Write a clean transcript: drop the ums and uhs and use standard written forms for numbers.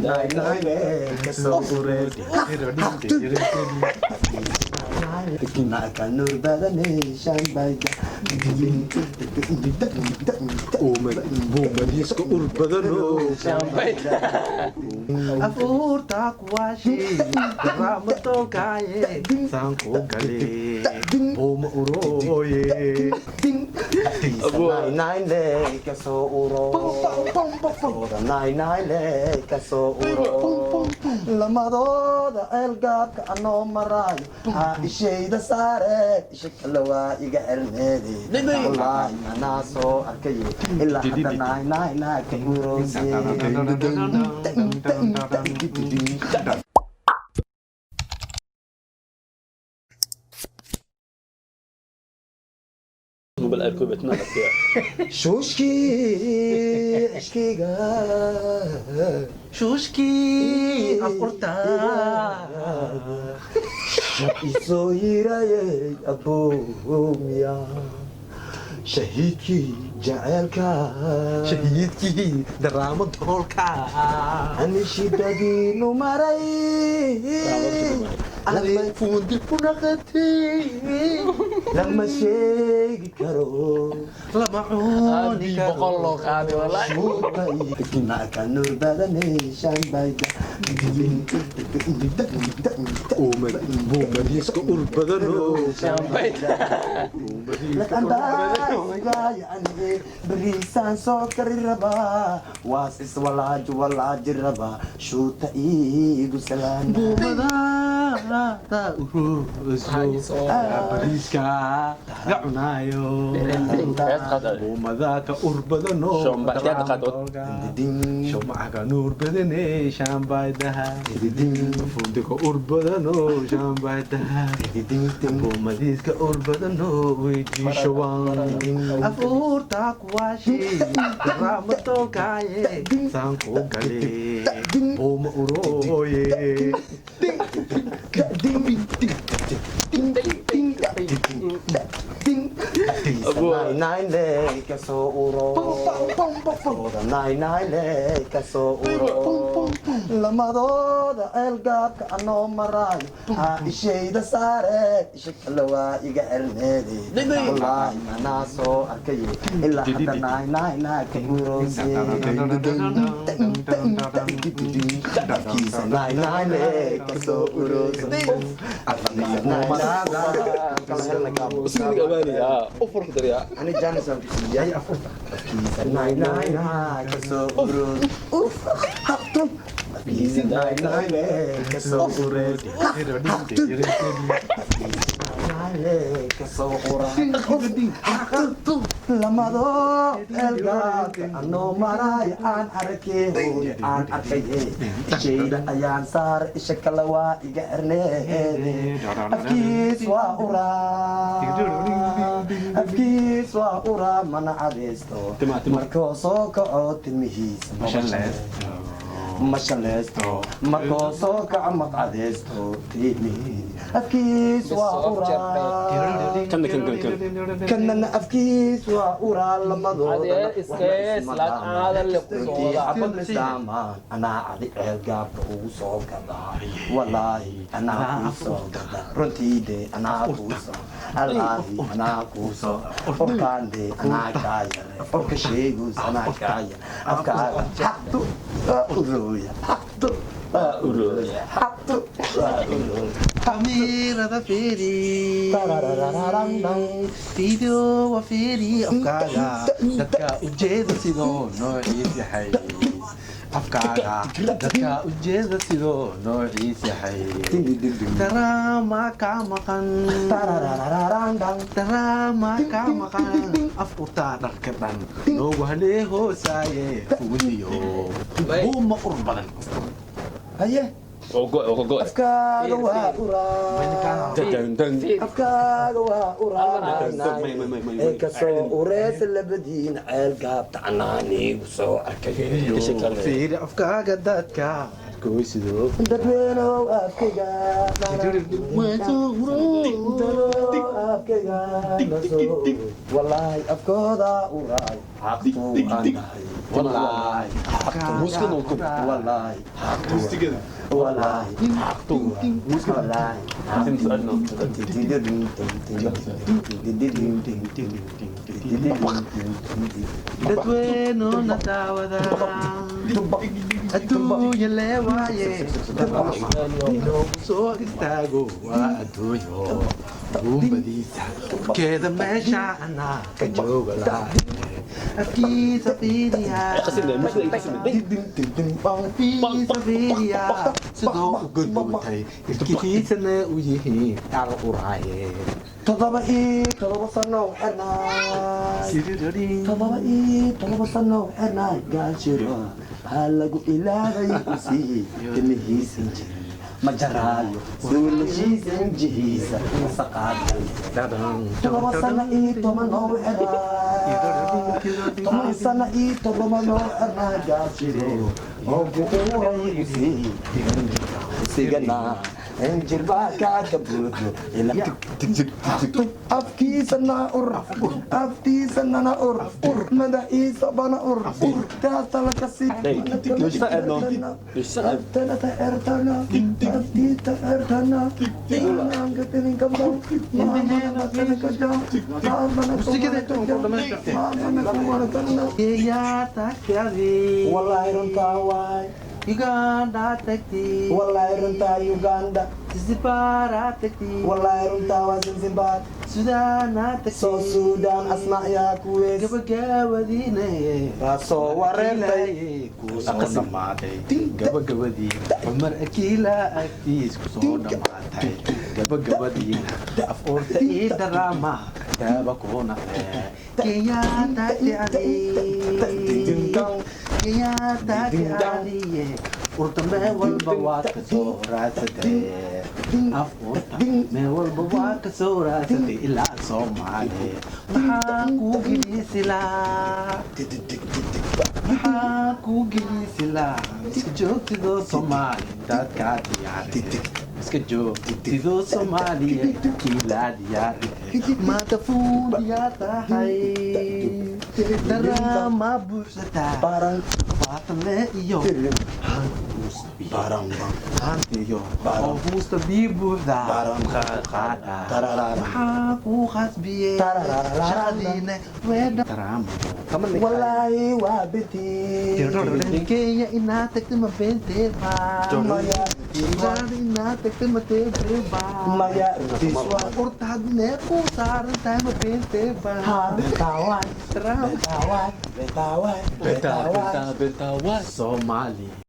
nai nai kasih urat Kenalkan nur badan sampai Bombadisco urbano Sampai Afur takwashi Taraama tokaye Sangko gale Boma uroye Nai nai le kasih urat Nai nai le kasih urat Lama doda elgab ka ano marayo Ishayda sare Ishikalawa iga ernedi Wallahi anaso arkaye Illa hata nai nai nai ka urosi بالأركوب بتنقط فيها شوشكي اشكيغا Shushki Afurta isohiraye abomya shahidki jacelka Shahidki Taraama tolka anishidadinu maray Alay fundi punakati lama sheegi karo Lamahuni بقول لك هذه والله Kenalkan nur badan sampai Bombadisco urbano sampai berisan sokar raba wasis walaj walaj raba shuta igu salam Bomada ta urusu Bariska Gaunayo Bomada ka urbano Shumaca nur badane shambadaha Fundiko urbadano shambadaha Bomadiska urbadano wijishawan Afur takwashi Taraama tokaye Sangko gale Boma uroye nai le kaso uro nai nai le kaso uro lama doda elgab ka ano marayo ishayda sare ishikalawa iga ernedi wallahi anaso arkaye illa hata nai nai nai ka urosi nai nai le kaso urosi سيدي أماني يا أفرح دريا أنا جانس يا أفرح ناي ناي ناي كسو أورود أوف هاتم ناي ناي كسو أورود ناي كسو أورود لما دو الغاك أنو مراي عن حركيه عن أركيه شيء أيان صار إشكالوا إجارني أفكيس وأورا أفكيس وأورا من عريستو مركو سوكو تمهيس مشلستو مركو سوكو مقعدستو تيمي أفكيس وأورا كنا أفكيس وأورا لما دو هذه إسكيس لك هذا اللي أقول لسامان أنا علي القاب وصوك والله أنا وصوك رنتيدي أنا وصوك الله أنا وصوك أفكاندي أنا كاير أفكشيغوز أنا كاير أفكار حقتو أرويا حقتو أرويا حقتو أرويا Kamera da feri Video wa feri afkaga Dadka ujeeda sidoo noociis yahay Afkaga dadka ujeeda sidoo noociis yahay Taraama ka maqan Taraama ka maqan Afurta dharka dhan Noogu halee hoosaaye fuudiyo Buuma urbadan هيا أفكار وأورا أفكار وأورا كسو أوريس اللي بدين عيل قاب تعناني وسو أركي فيري أفكار قداتك goysido dadweynow afkayga afkayga wallaahi afkooda uraay xaqtuu aan nahay wallaahi Muska noqon. wallaahi Mustigada. wallaahi wallaahi Tim su'alna. dadweyno na daawada adduunya leewaaye inoogu soo istaago waa adduunyo buumbadiisa keeda meesha anaa ka jooga laaye afkiisa fiiriya Qasidna muska qasidna. afkiisa fiiriya sidoo u gudubtay ilkihiisana u yihiin ar uraaye todoba sano xirnaay todoba sano xirnaay gaajiro waxaa lagu ilaabay usii timihiisa jiri ma jaraayo suulashiisa injihiisa saqaadal todoba sano ii toban oo xirnaay toban sano ii todoba noo xirnaay gaajiro oo buuray usii sigana injirbaa kaaga buuxo afkiisana afkiisanana madaxiisa bana taasala kasi aftanata ertana aftiita ertana maanka tininkamba maamana tanakada maamana kuwanakana wallaahi runtaa waay Uganda tagti wallaahi runtaa Uganda Zanzibar tagti wallaahi runtaa waa Zanzibar Sudan tagti soo Suudaan asmacyaa kuwees gabagabadiinaye soo wareertay kusoo dhammaatay gabagabadii cumar akiila agtiis kusoo dhammaatay gabagabadiina af orta ii daraama daaba kuna kenya tagti ali kenya tagti aliye urta mee walba waad ka soo raadsatay af urta mee walba waad ka soo raadsatay ilaa Soomaali maxaa kuu gelisilaa maxaa kuu gelisilaa iska joogtidoo Soomaali dadkaa diyaaray iska joogtidoo Soomaaliya kiilaa diyaaray maanta fuudiyaa tahay daraama buuxsataa baatale iyo hantiyo oo huusta bii buuxdaa maxaa kuu khasbiyey shaqadiina weedha Taraama wallaahi waa bintii Kenya inaad tagtay ma beenteeba Uganda inaad tagtay ma teeteeba maya urta hadne ku saaran tahay ma beenteeba bentawai Taraama bentawai Benta. Soomaali